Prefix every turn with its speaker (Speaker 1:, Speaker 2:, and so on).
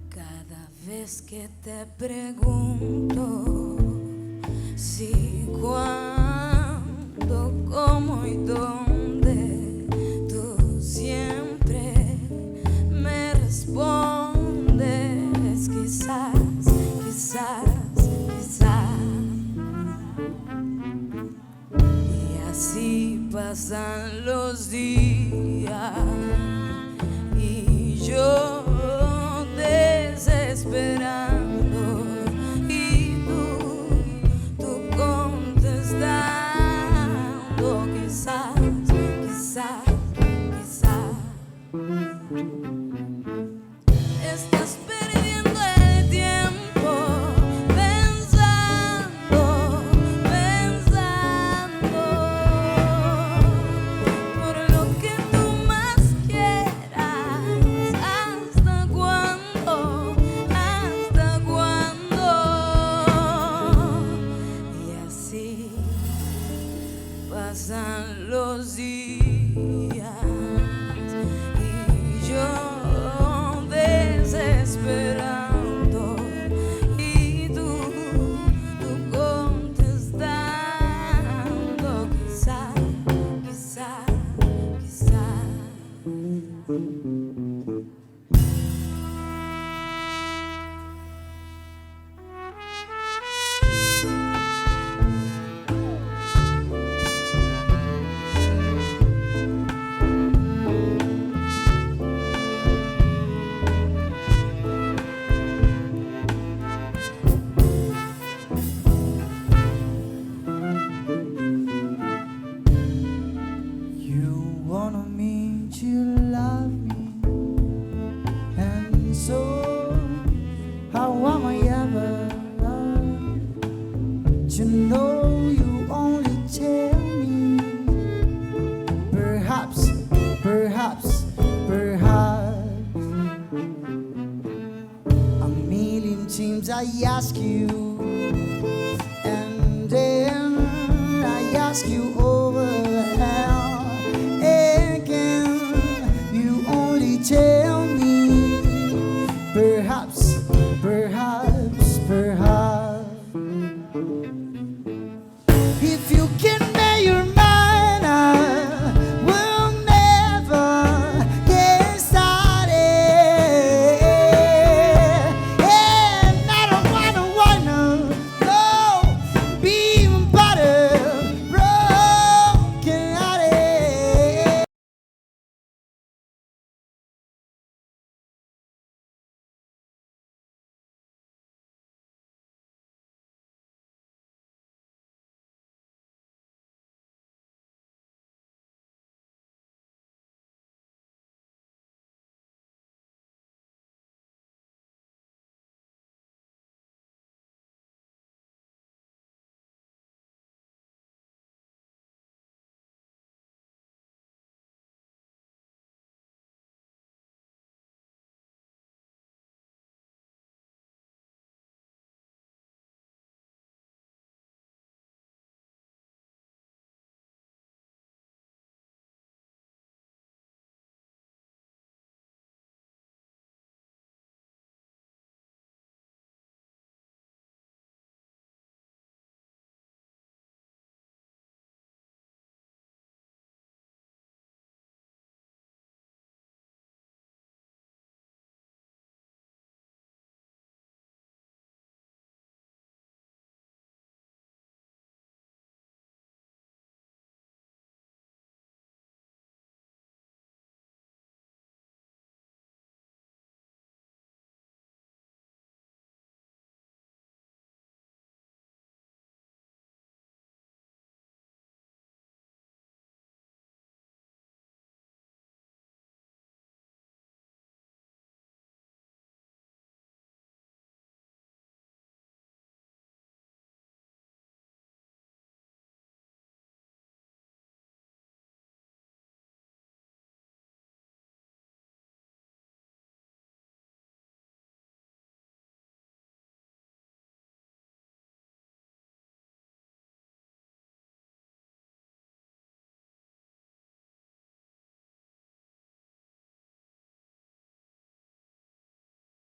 Speaker 1: Cada vez que te pregunto si, cuándo, cómo y dónde, tú siempre me respondes quizás, quizás, quizás. Y así pasan los días y yo desesperando y tú contestando quizás, quizás, quizás. Estás perdiendo el tiempo pensando, pensando por lo que tú más quieras. ¿Hasta cuándo? ¿Hasta cuándo? Y así pasan los días y yo desesperando y tú contestando quizás, quizás, quizás.
Speaker 2: You wanted me to love me, and so how am I ever to know you only tell me? Perhaps, perhaps, perhaps a million times I ask you, and then I ask you